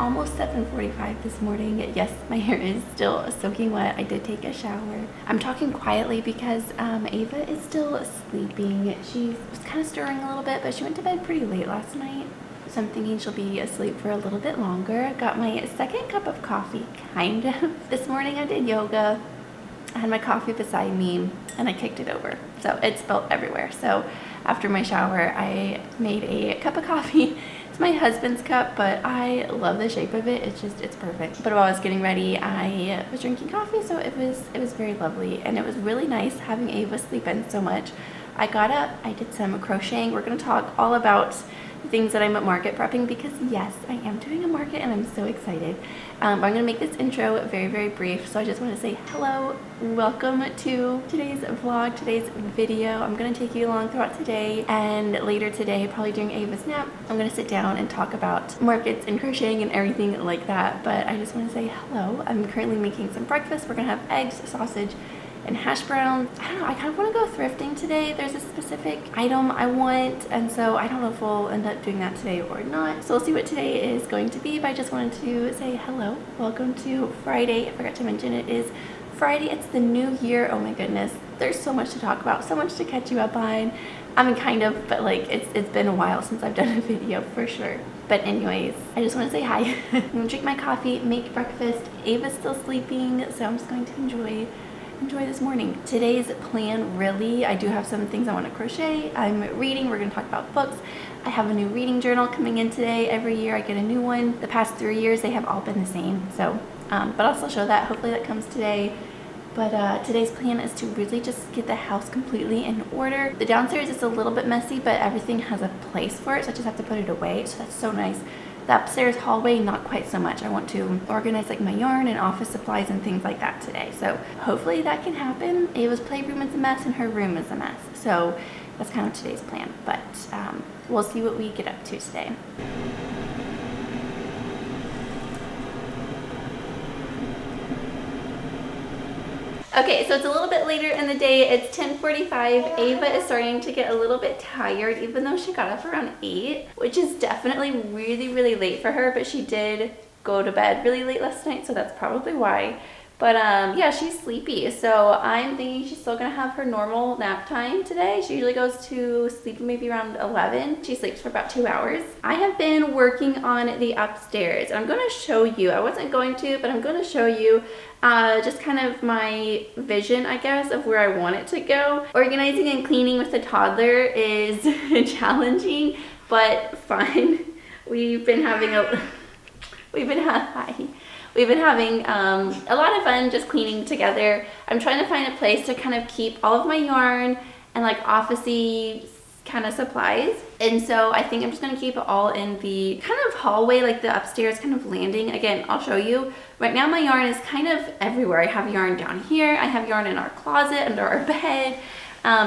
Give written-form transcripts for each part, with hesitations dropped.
almost 7:45 this morning. Yes, my hair is still soaking wet. I did take a shower. I'm talking quietly because Ava is still sleeping. She was kind of stirring a little bit, but she went to bed pretty late last night. So I'm thinking she'll be asleep for a little bit longer. I got my second cup of coffee, kind of. This morning I did yoga. I had my coffee beside me and I kicked it over. So it spilled everywhere. So after my shower, I made a cup of coffee. It's my husband's cup, but I love the shape of it. It's perfect. But while I was getting ready, I was drinking coffee, so it was very lovely. And it was really nice having Ava sleep in so much. I got up, I did some crocheting. We're gonna talk all about things that I'm at market prepping because yes, I am doing a market and I'm so excited. I'm going to make this intro very, very brief. So I just want to say hello, welcome to today's vlog, today's video. I'm going to take you along throughout today, and later today, probably during Ava's nap, I'm going to sit down and talk about markets and crocheting and everything like that. But I just want to say hello. I'm currently making some breakfast. We're going to have eggs, sausage, and hash browns. I don't know, I kind of want to go thrifting today. There's a specific item I want, and so I don't know if we'll end up doing that today or not. So we'll see what today is going to be, but I just wanted to say hello. Welcome to Friday. I forgot to mention it is Friday. It's the new year. Oh my goodness. There's so much to talk about, so much to catch you up on. I mean, kind of, but like it's been a while since I've done a video for sure. But anyways, I just want to say hi. I'm gonna drink my coffee, make breakfast. Ava's still sleeping, so I'm just going to enjoy this morning. Today's plan, really, I do have some things I want to crochet. I'm reading. We're going to talk about books. I have a new reading journal coming in today. Every year I get a new one. The past 3 years they have all been the same, so but I'll still show that. Hopefully that comes today. But today's plan is to really just get the house completely in order. The downstairs is a little bit messy, but everything has a place for it, so I just have to put it away, so that's so nice. The upstairs hallway, not quite so much. I want to organize like my yarn and office supplies and things like that today. So hopefully that can happen. Ava's playroom is a mess and her room is a mess. So that's kind of today's plan. But we'll see what we get up to today. Okay, so it's a little bit later in the day. It's 10:45. Ava is starting to get a little bit tired, even though she got up around 8, which is definitely really, really late for her, but she did go to bed really late last night, so that's probably why. But yeah, she's sleepy, so I'm thinking she's still gonna have her normal nap time today. She usually goes to sleep maybe around 11. She sleeps for about 2 hours. I have been working on the upstairs, and I'm gonna show you. I wasn't going to, but I'm gonna show you just kind of my vision, I guess, of where I want it to go. Organizing and cleaning with a toddler is challenging, but fun. We've been having a lot of fun just cleaning together. I'm trying to find a place to kind of keep all of my yarn and like office-y kind of supplies. And so I think I'm just going to keep it all in the kind of hallway, like the upstairs kind of landing. Again, I'll show you. Right now my yarn is kind of everywhere. I have yarn down here. I have yarn in our closet, under our bed.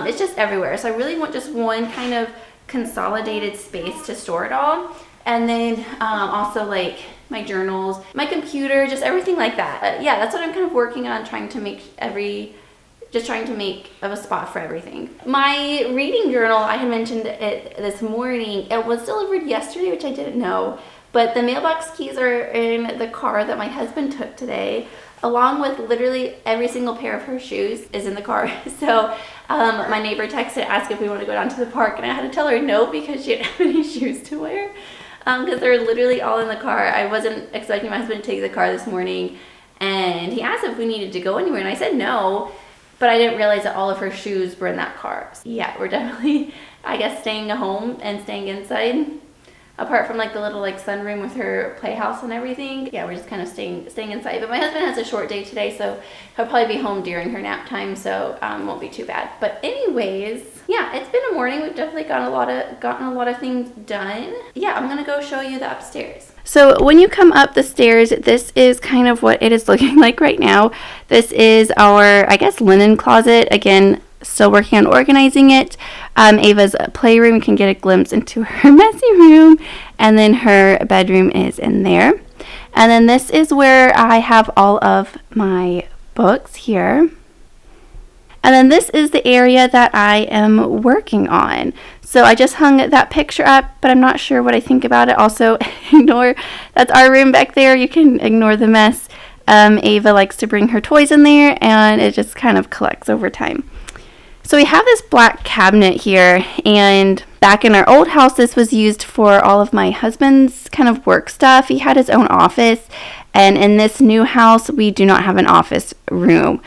It's just everywhere. So I really want just one kind of consolidated space to store it all. And then also like my journals, my computer, just everything like that. Yeah, that's what I'm kind of working on, trying to make a spot for everything. My reading journal, I had mentioned it this morning. It was delivered yesterday, which I didn't know, but the mailbox keys are in the car that my husband took today, along with literally every single pair of her shoes is in the car. So my neighbor texted, asked if we want to go down to the park, and I had to tell her no because she didn't have any shoes to wear. Because they're literally all in the car. I wasn't expecting my husband to take the car this morning, and he asked if we needed to go anywhere, and I said no, but I didn't realize that all of her shoes were in that car. So yeah, we're definitely, I guess, staying home and staying inside. Apart from like the little like sunroom with her playhouse and everything. Yeah, we're just kind of staying inside. But my husband has a short day today, so he'll probably be home during her nap time, so won't be too bad. But anyways, yeah, it's been a morning. We've definitely gotten a lot of things done. Yeah, I'm gonna go show you the upstairs. So when you come up the stairs, this is kind of what it is looking like right now. This is our, I guess, linen closet. Again, still working on organizing it. Ava's playroom, can get a glimpse into her messy room, and then her bedroom is in there. And then this is where I have all of my books here. And then this is the area that I am working on. So I just hung that picture up, but I'm not sure what I think about it. Also, ignore, that's our room back there. You can ignore the mess. Ava likes to bring her toys in there, and it just kind of collects over time. So we have this black cabinet here, and back in our old house, this was used for all of my husband's kind of work stuff. He had his own office, and in this new house, we do not have an office room.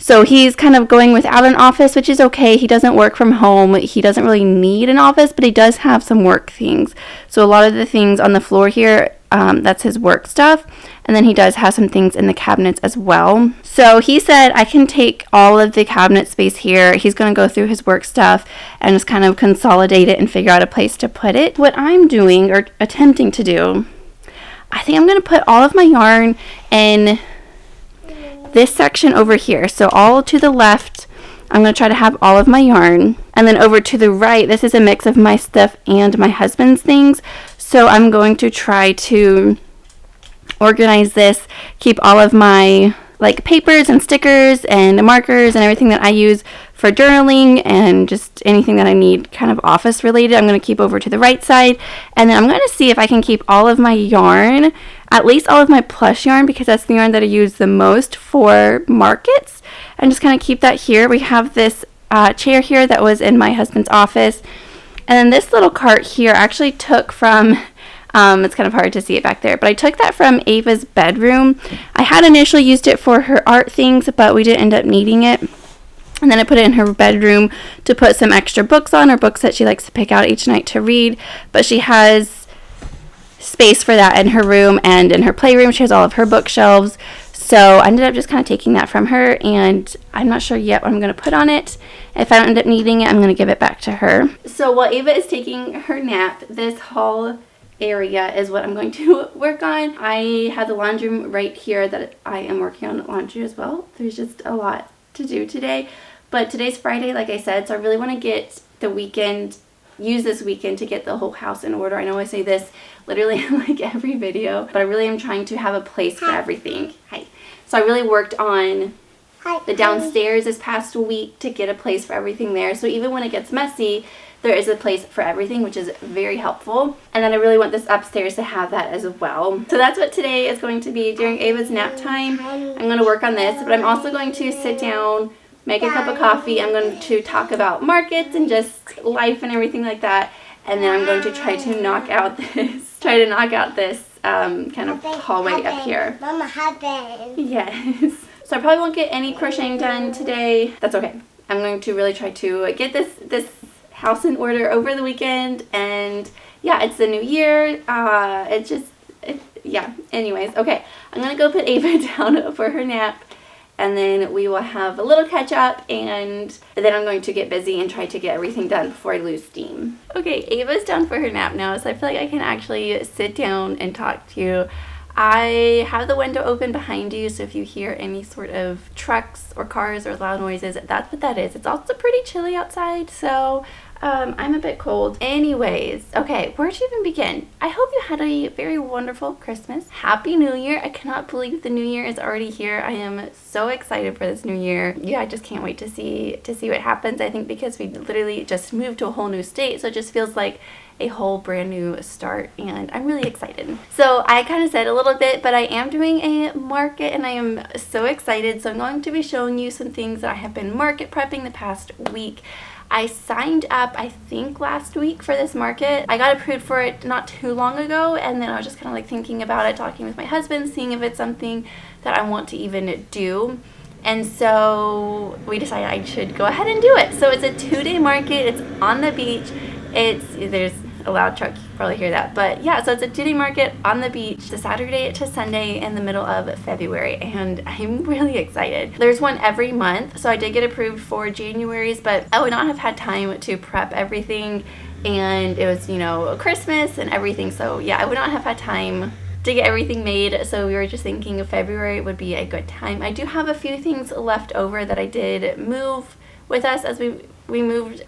So he's kind of going without an office, which is okay. He doesn't work from home. He doesn't really need an office, but he does have some work things. So a lot of the things on the floor here, that's his work stuff. And then he does have some things in the cabinets as well. So he said I can take all of the cabinet space here. He's going to go through his work stuff and just kind of consolidate it and figure out a place to put it. What I'm doing, or attempting to do, I think I'm going to put all of my yarn in this section over here. So all to the left, I'm going to try to have all of my yarn. And then over to the right, this is a mix of my stuff and my husband's things. So I'm going to try to organize this, keep all of my like papers and stickers and markers and everything that I use for journaling and just anything that I need kind of office related. I'm going to keep over to the right side, and then I'm going to see if I can keep all of my yarn, at least all of my plush yarn, because that's the yarn that I use the most for markets, and just kind of keep that here. We have this chair here that was in my husband's office, and then this little cart here I actually took from it's kind of hard to see it back there, but I took that from Ava's bedroom. I had initially used it for her art things, but we didn't end up needing it. And then I put it in her bedroom to put some extra books on, or books that she likes to pick out each night to read. But she has space for that in her room, and in her playroom she has all of her bookshelves. So I ended up just kind of taking that from her, and I'm not sure yet what I'm going to put on it. If I don't end up needing it, I'm going to give it back to her. So while Ava is taking her nap, this haul area is what I'm going to work on. I have the laundry room right here that I am working on laundry as well. There's just a lot to do today, but today's Friday, like I said, so I really want to get the weekend, use this weekend to get the whole house in order. I know I say this literally in like every video, but I really am trying to have a place for everything. Hi. So I really worked on the downstairs this past week to get a place for everything there, so even when it gets messy, there is a place for everything, which is very helpful. And then I really want this upstairs to have that as well. So that's what today is going to be. During Ava's nap time, I'm going to work on this, but I'm also going to sit down, make a cup of coffee. I'm going to talk about markets and just life and everything like that. And then I'm going to try to knock out this, kind of hallway up here. Mama, husband. Yes. So I probably won't get any crocheting done today. That's okay. I'm going to really try to get this house in order over the weekend, and yeah, it's the new year. Yeah, anyways, okay, I'm gonna go put Ava down for her nap, and then we will have a little catch up, and then I'm going to get busy and try to get everything done before I lose steam. Okay, Ava's down for her nap now, so I feel like I can actually sit down and talk to you. I have the window open behind you, so if you hear any sort of trucks or cars or loud noises, that's what that is. It's also pretty chilly outside, so I'm a bit cold. Anyways, okay, where to even begin? I hope you had a very wonderful Christmas. Happy New Year. I cannot believe the new year is already here. I am so excited for this new year. Yeah, I just can't wait to see what happens. I think because we literally just moved to a whole new state, so it just feels like a whole brand new start, and I'm really excited. So I kind of said a little bit, but I am doing a market, and I am so excited. So I'm going to be showing you some things that I have been market prepping the past week. I signed up, I think, last week for this market. I got approved for it not too long ago, and then I was just kind of like thinking about it, talking with my husband, seeing if it's something that I want to even do. And so we decided I should go ahead and do it. So it's a 2-day market. It's on the beach. There's a loud truck, you can probably hear that, but yeah, so it's a 2-day market on the beach, the Saturday to Sunday in the middle of February, and I'm really excited. There's one every month, so I did get approved for January's, but I would not have had time to prep everything, and it was, you know, Christmas and everything, so yeah, I would not have had time to get everything made, so we were just thinking February would be a good time. I do have a few things left over that I did move with us as we We moved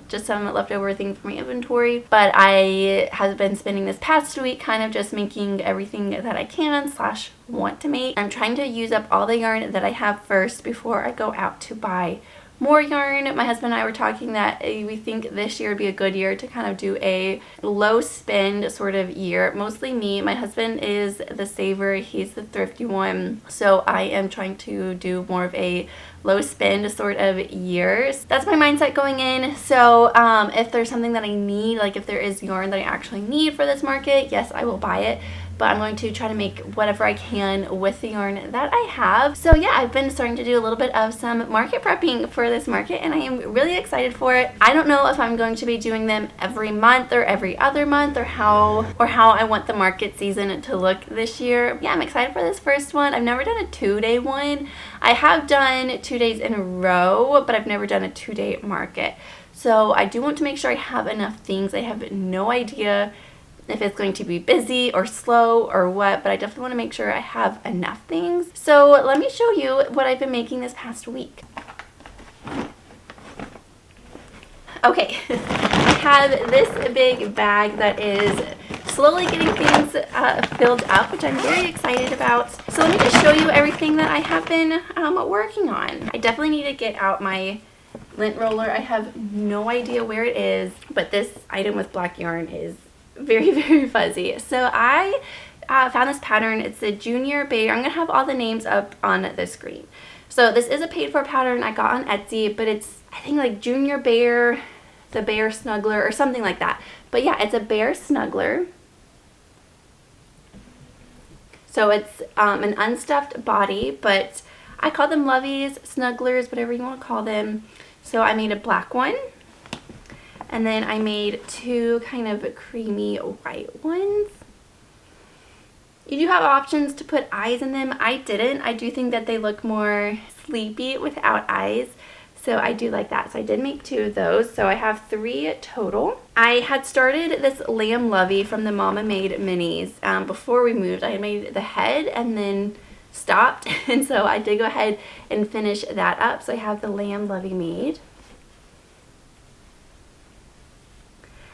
just some leftover things from my inventory, but I have been spending this past week kind of just making everything that I can / want to make. I'm trying to use up all the yarn that I have first before I go out to buy more yarn. My husband and I were talking that we think this year would be a good year to kind of do a low spend sort of year. Mostly me. My husband is the saver. He's the thrifty one. So I am trying to do more of a low spend sort of years. That's my mindset going in. So if there's something that I need, like if there is yarn that I actually need for this market, yes, I will buy it. But I'm going to try to make whatever I can with the yarn that I have. So yeah, I've been starting to do a little bit of some market prepping for this market, and I am really excited for it. I don't know if I'm going to be doing them every month or every other month, or how I want the market season to look this year. Yeah, I'm excited for this first one. I've never done a 2-day one. I have done 2 days in a row, but I've never done a 2-day market. So I do want to make sure I have enough things. I have no idea if it's going to be busy or slow or what, but I definitely want to make sure I have enough things. So let me show you what I've been making this past week. Okay, I have this big bag that is slowly getting things filled up, which I'm very excited about. So let me just show you everything that I have been working on. I definitely need to get out my lint roller. I have no idea where it is, but this item with black yarn is very, very fuzzy. So I found this pattern. It's a Junior Bear. I'm gonna have all the names up on the screen. So this is a paid for pattern I got on Etsy, but it's, I think, like Junior Bear, the Bear Snuggler or something like that. But yeah, it's a bear snuggler. So it's an unstuffed body, but I call them loveys, snugglers, whatever you want to call them. So I made a black one. And then I made 2 kind of creamy white ones. You do have options to put eyes in them. I didn't. I do think that they look more sleepy without eyes. So I do like that. So I did make 2 of those. So I have 3 total. I had started this lamb lovey from the Mama Made minis before we moved. I had made the head and then stopped. And so I did go ahead and finish that up. So I have the lamb lovey made.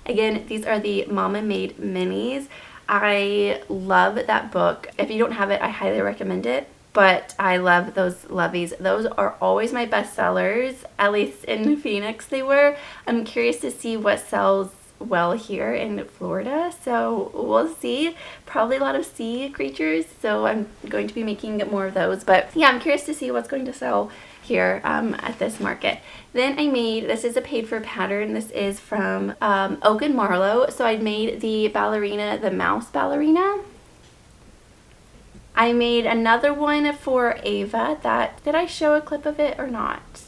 Again, these are the Mama Made minis. I love that book. If you don't have it, I highly recommend it. But I love those loveys. Those are always my best sellers, at least in Phoenix they were. I'm curious to see what sells well here in Florida. So we'll see. Probably a lot of sea creatures. So I'm going to be making more of those. But yeah, I'm curious to see what's going to sell here at this market. Then I made, this is a paid for pattern. This is from Oak and Marlowe. So I made the ballerina, the mouse ballerina. I made another one for Ava. Did I show a clip of it or not?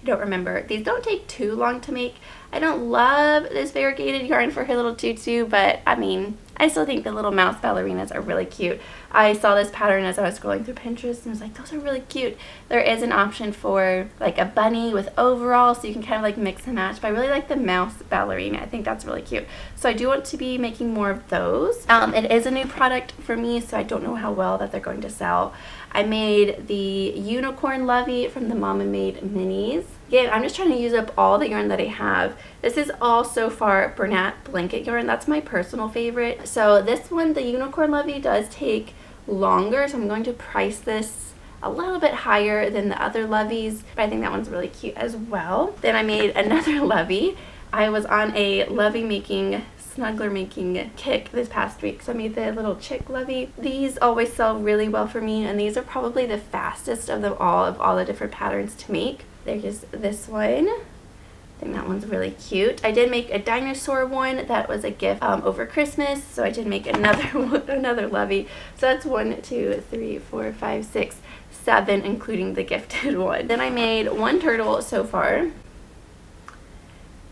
I don't remember. These don't take too long to make. I don't love this variegated yarn for her little tutu, but I mean, I still think the little mouse ballerinas are really cute. I saw this pattern as I was scrolling through Pinterest and I was like, those are really cute. There is an option for like a bunny with overalls, so you can kind of like mix and match, but I really like the mouse ballerina. I think that's really cute. So I do want to be making more of those. It is a new product for me, so I don't know how well that they're going to sell. I made the unicorn lovey from the Mama Made minis. Again, I'm just trying to use up all the yarn that I have. This is all so far Bernat blanket yarn. That's my personal favorite. So this one, the unicorn lovey, does take longer, so I'm going to price this a little bit higher than the other loveys, but I think that one's really cute as well. Then I made another lovey. I was on a lovey making, snuggler making kick this past week, so I made the little chick lovey. These always sell really well for me, and these are probably the fastest of them all, of all the different patterns to make. There's this one. I think that one's really cute. I did make a dinosaur one that was a gift over Christmas, so I did make another one, another lovey. So that's 1, 2, 3, 4, 5, 6, 7, including the gifted one. Then I made 1 turtle so far.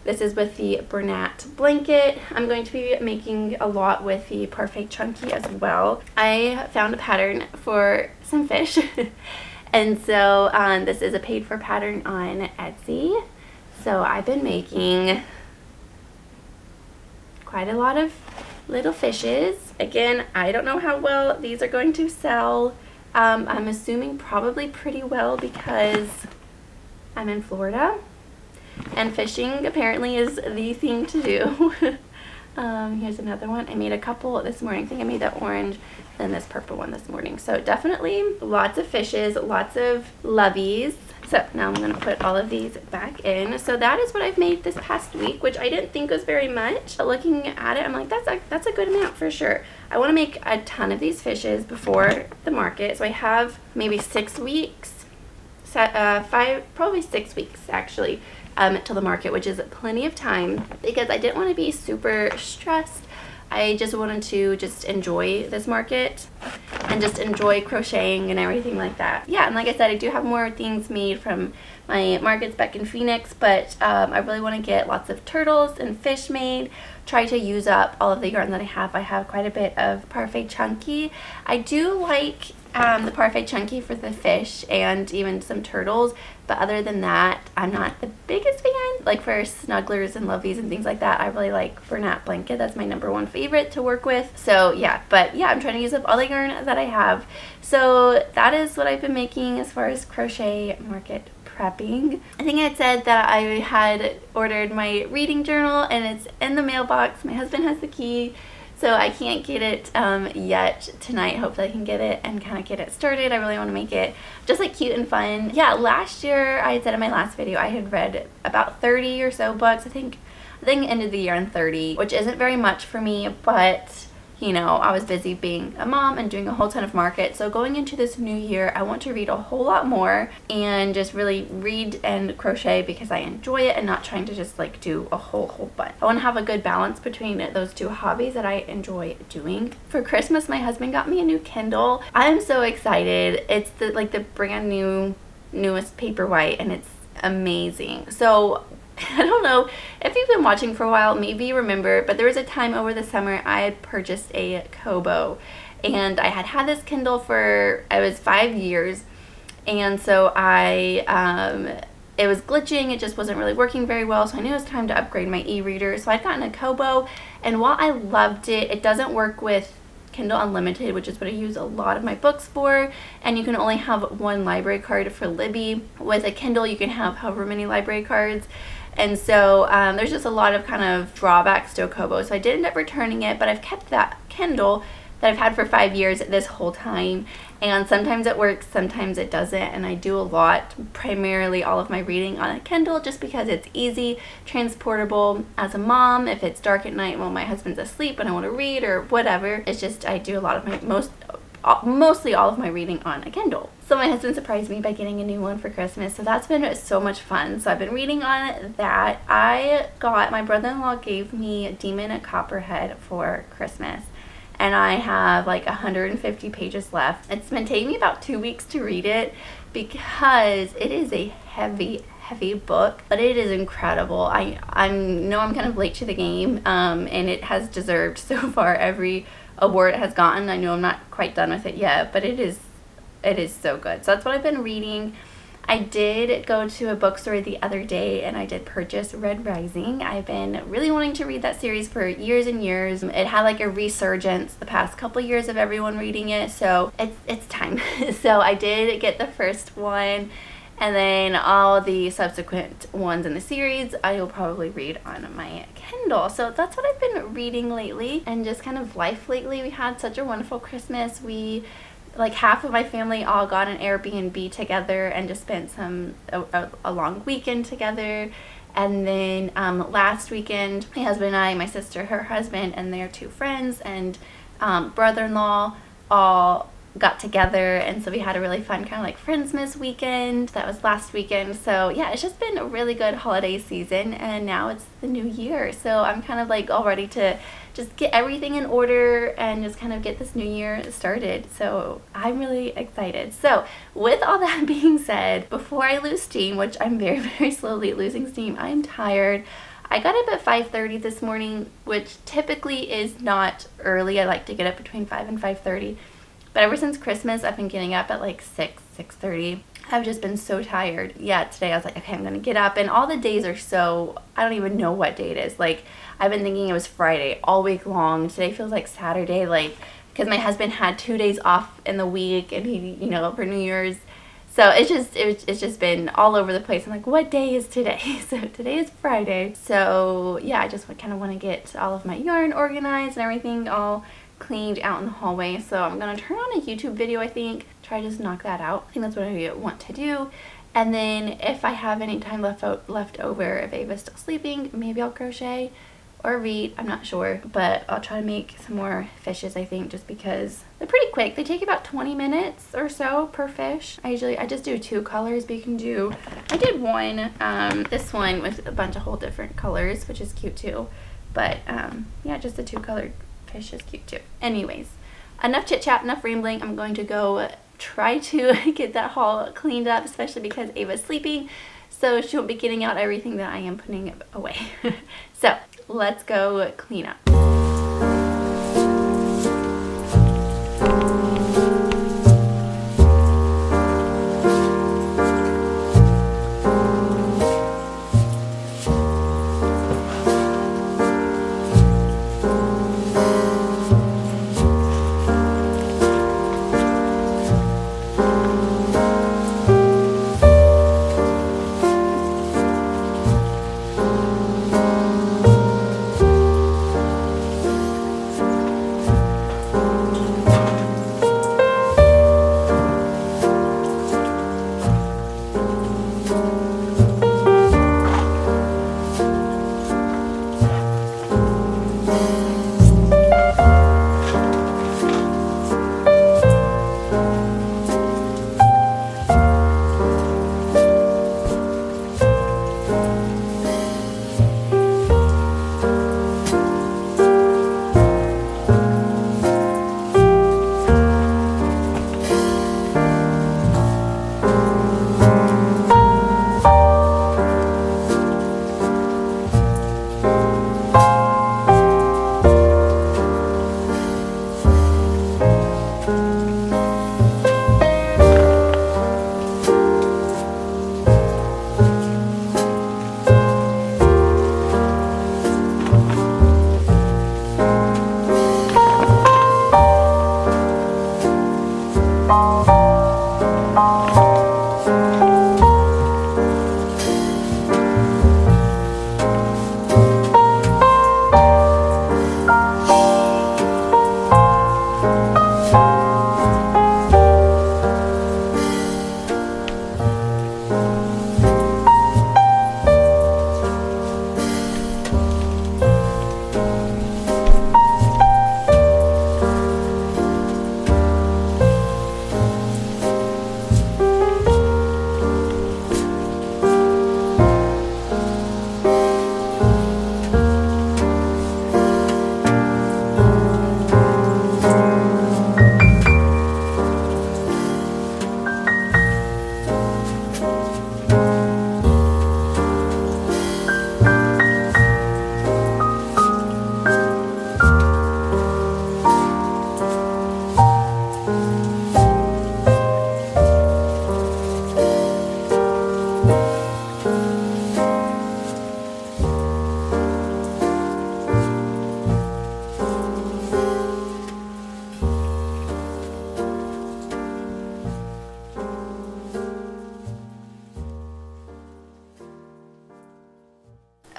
This is with the Bernat blanket. I'm going to be making a lot with the Perfect Chunky as well. I found a pattern for some fish. And so this is a paid for pattern on Etsy. So I've been making quite a lot of little fishes. Again, I don't know how well these are going to sell. I'm assuming probably pretty well because I'm in Florida. And fishing apparently is the thing to do. Here's another one. I made a couple this morning. I think I made that orange and this purple one this morning. So definitely lots of fishes, lots of loveys. So now I'm going to put all of these back in. So that is what I've made this past week, which I didn't think was very much. But looking at it, I'm like, that's a good amount for sure. I want to make a ton of these fishes before the market. So I have maybe 6 weeks, probably 6 weeks actually, till the market, which is plenty of time because I didn't want to be super stressed. I just wanted to just enjoy this market and just enjoy crocheting and everything like that. Yeah, and like I said, I do have more things made from my markets back in Phoenix, but I really want to get lots of turtles and fish made, try to use up all of the yarn that I have. I have quite a bit of Parfait Chunky. I do like the Parfait Chunky for the fish and even some turtles, but other than that, I'm not the biggest fan. Like for snugglers and loveys and things like that, I really like Bernat Blanket. That's my #1 favorite to work with. So yeah, but yeah, I'm trying to use up all the yarn that I have. So that is what I've been making as far as crochet market prepping. I think I had said that I had ordered my reading journal and it's in the mailbox. My husband has the key. So I can't get it yet tonight. Hopefully I can get it and kind of get it started. I really want to make it just like cute and fun. Yeah, last year I had said in my last video I had read about 30 or so books. I think ended the year on 30, which isn't very much for me, but you know, I was busy being a mom and doing a whole ton of market. So going into this new year, I want to read a whole lot more and just really read and crochet because I enjoy it and not trying to just like do a whole bunch. I want to have a good balance between those two hobbies that I enjoy doing. For Christmas, my husband got me a new Kindle. I'm so excited. It's the brand newest Paperwhite and it's amazing. So I don't know if you've been watching for a while, maybe you remember, but there was a time over the summer I had purchased a Kobo and I had this Kindle for, it was 5 years, and so it was glitching, it just wasn't really working very well, so I knew it was time to upgrade my e-reader. So I'd gotten a Kobo, and while I loved it, it doesn't work with Kindle Unlimited, which is what I use a lot of my books for, and you can only have 1 library card for Libby. With a Kindle you can have however many library cards. And so there's just a lot of kind of drawbacks to a Kobo. So I did end up returning it, but I've kept that Kindle that I've had for 5 years this whole time. And sometimes it works, sometimes it doesn't. And I do a lot, primarily all of my reading on a Kindle just because it's easy, transportable as a mom. If it's dark at night while my husband's asleep and I want to read or whatever, it's just I do a lot of my mostly all of my reading on a Kindle. So my husband surprised me by getting a new one for Christmas, so that's been so much fun. So I've been reading on that. My brother-in-law gave me Demon at Copperhead for Christmas, and I have like 150 pages left. It's been taking me about 2 weeks to read it because it is a heavy book, but it is incredible. I know I'm kind of late to the game, and it has deserved so far every award it has gotten. I know I'm not quite done with it yet, but it is so good. So that's what I've been reading. I did go to a bookstore the other day and I did purchase Red Rising. I've been really wanting to read that series for years and years. It had like a resurgence the past couple years of everyone reading it, so it's time. So I did get the first one, and then all the subsequent ones in the series I will probably read on my Kindle. So that's what I've been reading lately, and just kind of life lately. We had such a wonderful Christmas. We, like half of my family, all got an Airbnb together and just spent a long weekend together. And then last weekend, my husband and I, my sister, her husband, and their 2 friends and brother-in-law all got together, and so we had a really fun kind of like Friendsmas weekend. That was last weekend. So yeah, it's just been a really good holiday season, and now it's the new year, so I'm kind of like all ready to just get everything in order and just kind of get this new year started. So I'm really excited. So with all that being said, before I lose steam, which I'm very slowly losing steam, I'm tired. I got up at 5:30 this morning, which typically is not early. I like to get up between 5 and 5:30. But ever since Christmas, I've been getting up at like 6:30. I've just been so tired. Yeah, today I was like, okay, I'm going to get up. And all the days are so, I don't even know what day it is. Like, I've been thinking it was Friday all week long. Today feels like Saturday, like, because my husband had 2 days off in the week, and he, you know, for New Year's. So it's just been all over the place. I'm like, what day is today? So today is Friday. So yeah, I just kind of want to get all of my yarn organized and everything all cleaned out in the hallway. So I'm gonna turn on a YouTube video, I think, try to just knock that out. I think that's what I want to do. And then if I have any time left over, if Ava's still sleeping, maybe I'll crochet or read, I'm not sure, but I'll try to make some more fishes, I think, just because they're pretty quick. They take about 20 minutes or so per fish. I just do 2 colors, but you can do, I did one, this one with a bunch of whole different colors, which is cute too. But yeah, just the 2 colored fish is cute too. Anyways, enough chit chat, enough rambling. I'm going to go try to get that haul cleaned up, especially because Ava's sleeping, so she won't be getting out everything that I am putting away. So let's go clean up.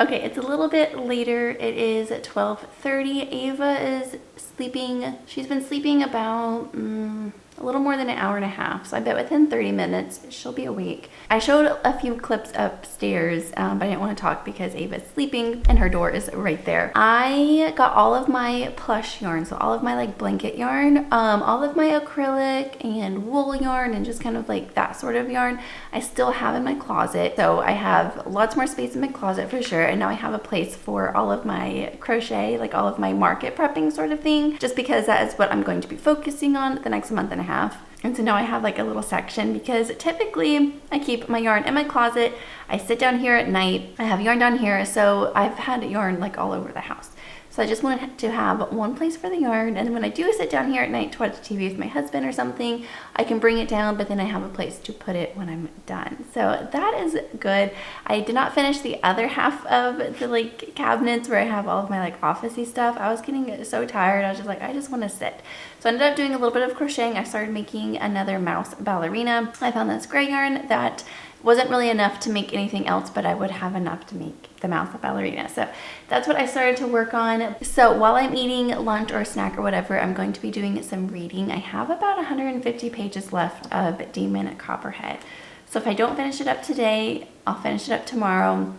Okay, it's a little bit later. It is 12:30. Ava is sleeping. She's been sleeping about a little more than an hour and a half. So I bet within 30 minutes she'll be awake. I showed a few clips upstairs, but I didn't want to talk because Ava's sleeping and her door is right there. I got all of my plush yarn, so all of my like blanket yarn, all of my acrylic and wool yarn and just kind of like that sort of yarn I still have in my closet. So I have lots more space in my closet for sure. And now I have a place for all of my crochet, like all of my market prepping sort of thing, just because that is what I'm going to be focusing on the next month and a half. And so now I have like a little section because typically I keep my yarn in my closet. I sit down here at night. I have yarn down here. So I've had yarn like all over the house. So I just wanted to have one place for the yarn, and then when I do sit down here at night to watch TV with my husband or something, I can bring it down, but then I have a place to put it when I'm done. So that is good. I did not finish the other half of the like cabinets where I have all of my like officey stuff. I was getting so tired. I was just like, I just want to sit. So I ended up doing a little bit of crocheting. I started making another mouse ballerina. I found this gray yarn that wasn't really enough to make anything else, but I would have enough to make the mouse ballerina. So that's what I started to work on. So while I'm eating lunch or a snack or whatever, I'm going to be doing some reading. I have about 150 pages left of Demon Copperhead. So if I don't finish it up today, I'll finish it up tomorrow.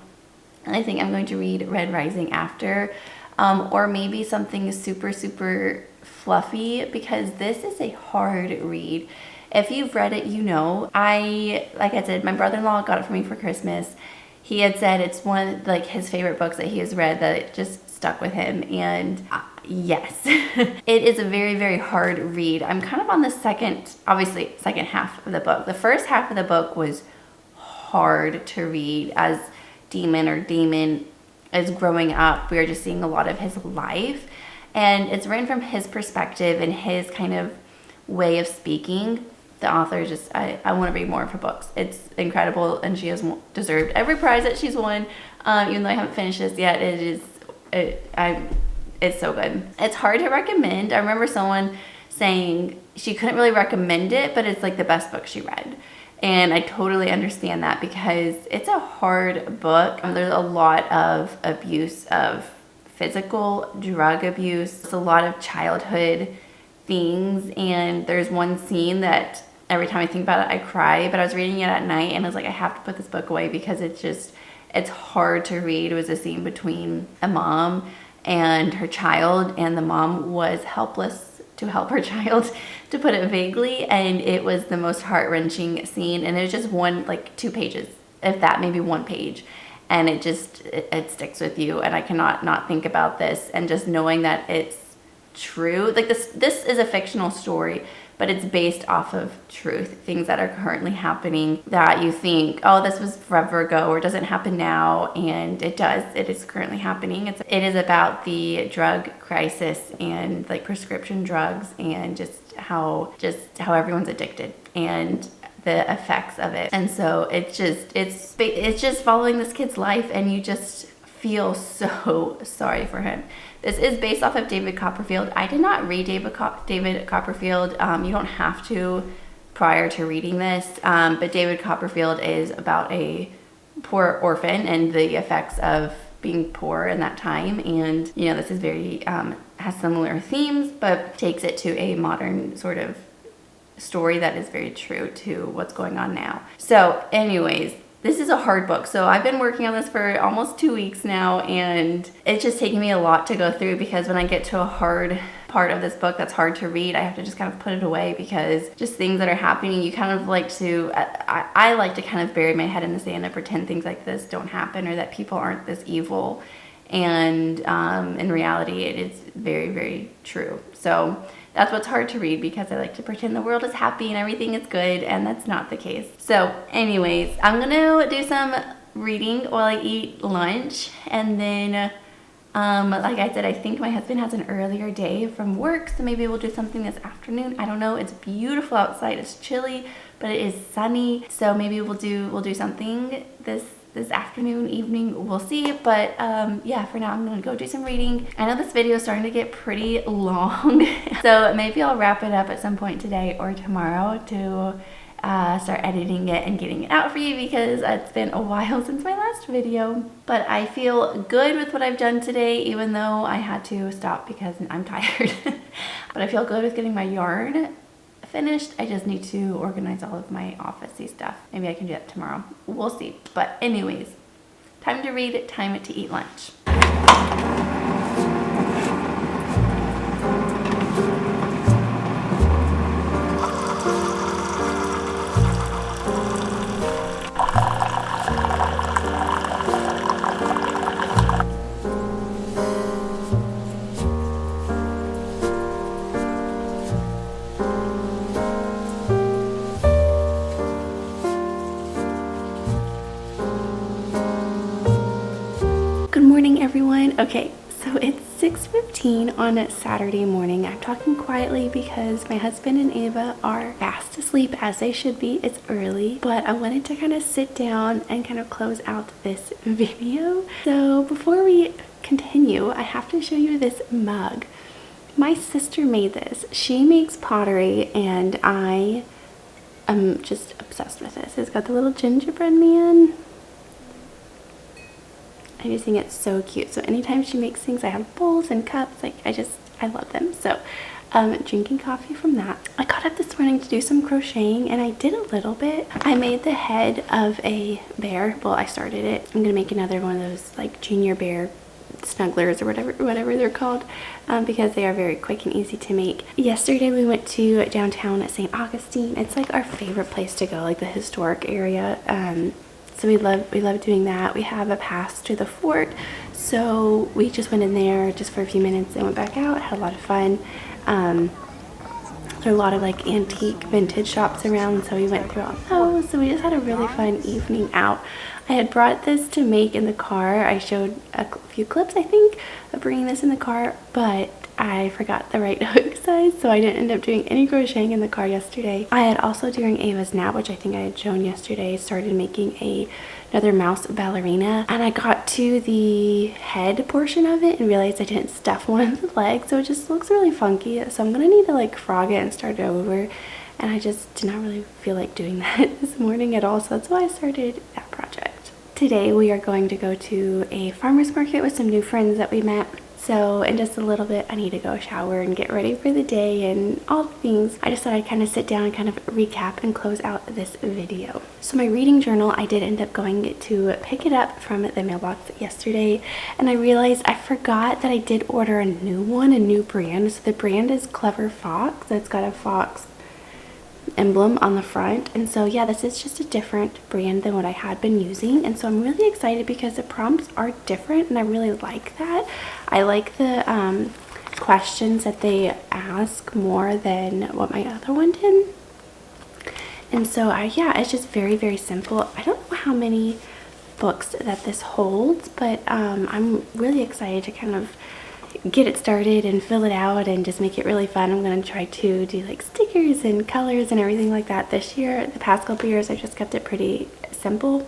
And I think I'm going to read Red Rising after, or maybe something super, super fluffy, because this is a hard read. If you've read it, you know. Like I said, my brother-in-law got it for me for Christmas. He had said it's one of like his favorite books that he has read, that it just stuck with him. And yes, it is a very, very hard read. I'm kind of on the second half of the book. The first half of the book was hard to read as Damon is growing up. We're just seeing a lot of his life, and it's written from his perspective and his kind of way of speaking. The author just, I want to read more of her books. It's incredible, and she has deserved every prize that she's won. Even though I haven't finished this yet, it's so good. It's hard to recommend. I remember someone saying she couldn't really recommend it, but it's like the best book she read. And I totally understand that, because it's a hard book. There's a lot of abuse, of physical, drug abuse. It's a lot of childhood things. And there's one scene that every time I think about it, I cry. But I was reading it at night, and I was like, I have to put this book away, because it's hard to read. It was a scene between a mom and her child, and the mom was helpless to help her child, to put it vaguely, and it was the most heart-wrenching scene. And it was just like 2 pages, if that, maybe 1 page, and it sticks with you. And I cannot not think about this, and just knowing that it's true. Like this is a fictional story, but it's based off of truth, things that are currently happening that you think, oh, this was forever ago, or doesn't happen now. And it does. It is currently happening. It is about the drug crisis and like prescription drugs, and just how everyone's addicted and the effects of it. And so it's just following this kid's life, and you just feel so sorry for him. This is based off of David Copperfield. I did not read David Copperfield. You don't have to prior to reading this, but David Copperfield is about a poor orphan and the effects of being poor in that time. And you know, this is very has similar themes, but takes it to a modern sort of story that is very true to what's going on now. So anyways, this is a hard book. So I've been working on this for almost 2 weeks now, and it's just taking me a lot to go through, because when I get to a hard part of this book that's hard to read, I have to just kind of put it away, because just things that are happening, you kind of like to, I like to kind of bury my head in the sand and pretend things like this don't happen, or that people aren't this evil. And in reality, it is very, very true. So that's what's hard to read, because I like to pretend the world is happy and everything is good, and that's not the case. So anyways, I'm gonna do some reading while I eat lunch, and then like I said, I think my husband has an earlier day from work, so maybe we'll do something this afternoon. I don't know. It's beautiful outside. It's chilly, but it is sunny, so maybe we'll do something this afternoon, evening, we'll see. But yeah, for now I'm gonna go do some reading. I know this video is starting to get pretty long, so maybe I'll wrap it up at some point today or tomorrow to start editing it and getting it out for you, because it's been a while since my last video. But I feel good with what I've done today, even though I had to stop because I'm tired. But I feel good with getting my yarn finished. I just need to organize all of my office-y stuff. Maybe I can do that tomorrow. We'll see. But anyways, time to read, time to eat lunch. Everyone. Okay, so it's 6:15 on a Saturday morning. I'm talking quietly because my husband and Ava are fast asleep, as they should be. It's early, but I wanted to kind of sit down and kind of close out this video. So before we continue, I have to show you this mug. My sister made this. She makes pottery and I am just obsessed with this. It's got the little gingerbread man. I just think it's so cute. So anytime she makes things, I have bowls and cups. Like I love them. So drinking coffee from that. I got up this morning to do some crocheting and I did a little bit. I made the head of a bear. Well, I started it. I'm gonna make another one of those like junior bear snugglers or whatever they're called, because they are very quick and easy to make. Yesterday we went to downtown at St. Augustine. It's like our favorite place to go, like the historic area. So we love doing that. We have a pass to the fort, so we just went in there just for a few minutes and went back out. Had a lot of fun. There are a lot of like antique vintage shops around, so we went through all those. So we just had a really fun evening out. I had brought this to make in the car. I showed a few clips, I think, of bringing this in the car, but I forgot the right hook size, so I didn't end up doing any crocheting in the car yesterday. I had also, during Ava's nap, which I think I had shown yesterday, started making another mouse ballerina, and I got to the head portion of it and realized I didn't stuff one of the legs, so it just looks really funky. So I'm gonna need to like frog it and start it over, and I just did not really feel like doing that this morning at all, so that's why I started that project. Today we are going to go to a farmer's market with some new friends that we met. So in just a little bit, I need to go shower and get ready for the day and all the things. I just thought I'd kind of sit down and kind of recap and close out this video. So my reading journal, I did end up going to pick it up from the mailbox yesterday, and I realized I forgot that I did order a new one, a new brand. So the brand is Clever Fox. It's got a fox emblem on the front, and so yeah, this is just a different brand than what I had been using, and so I'm really excited because the prompts are different and I really like that. I like the questions that they ask more than what my other one did, and so yeah, it's just very, very simple. I don't know how many books that this holds, but I'm really excited to kind of get it started and fill it out and just make it really fun. I'm going to try to do like stickers and colors and everything like that this year. The past couple years I just kept it pretty simple,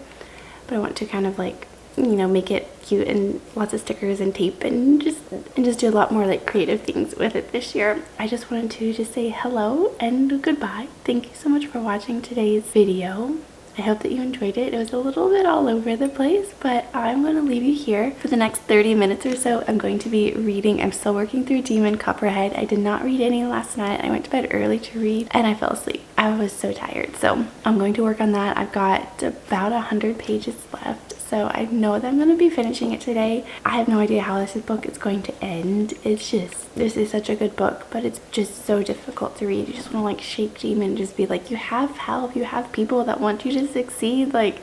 but I want to kind of like, you know, make it cute and lots of stickers and tape and just do a lot more like creative things with it this year. I just wanted to just say hello and goodbye. Thank you so much for watching today's video. I hope that you enjoyed it. It was a little bit all over the place, but I'm going to leave you here for the next 30 minutes or so. I'm going to be reading. I'm still working through Demon Copperhead. I did not read any last night. I went to bed early to read and I fell asleep. I was so tired. So I'm going to work on that. I've got about 100 pages left. So I know that I'm going to be finishing it today. I have no idea how this book is going to end. It's just, this is such a good book, but it's just so difficult to read. You just want to like shake Demon and just be like, you have help. You have people that want you to succeed. Like,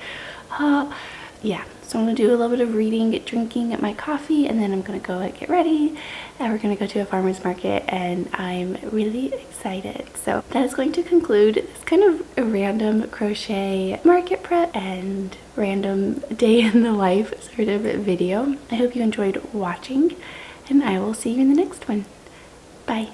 yeah. So I'm going to do a little bit of reading, drinking my coffee, and then I'm going to go get ready. And we're going to go to a farmer's market, and I'm really excited. So that is going to conclude this kind of a random crochet market prep and random day in the life sort of video. I hope you enjoyed watching, and I will see you in the next one. Bye.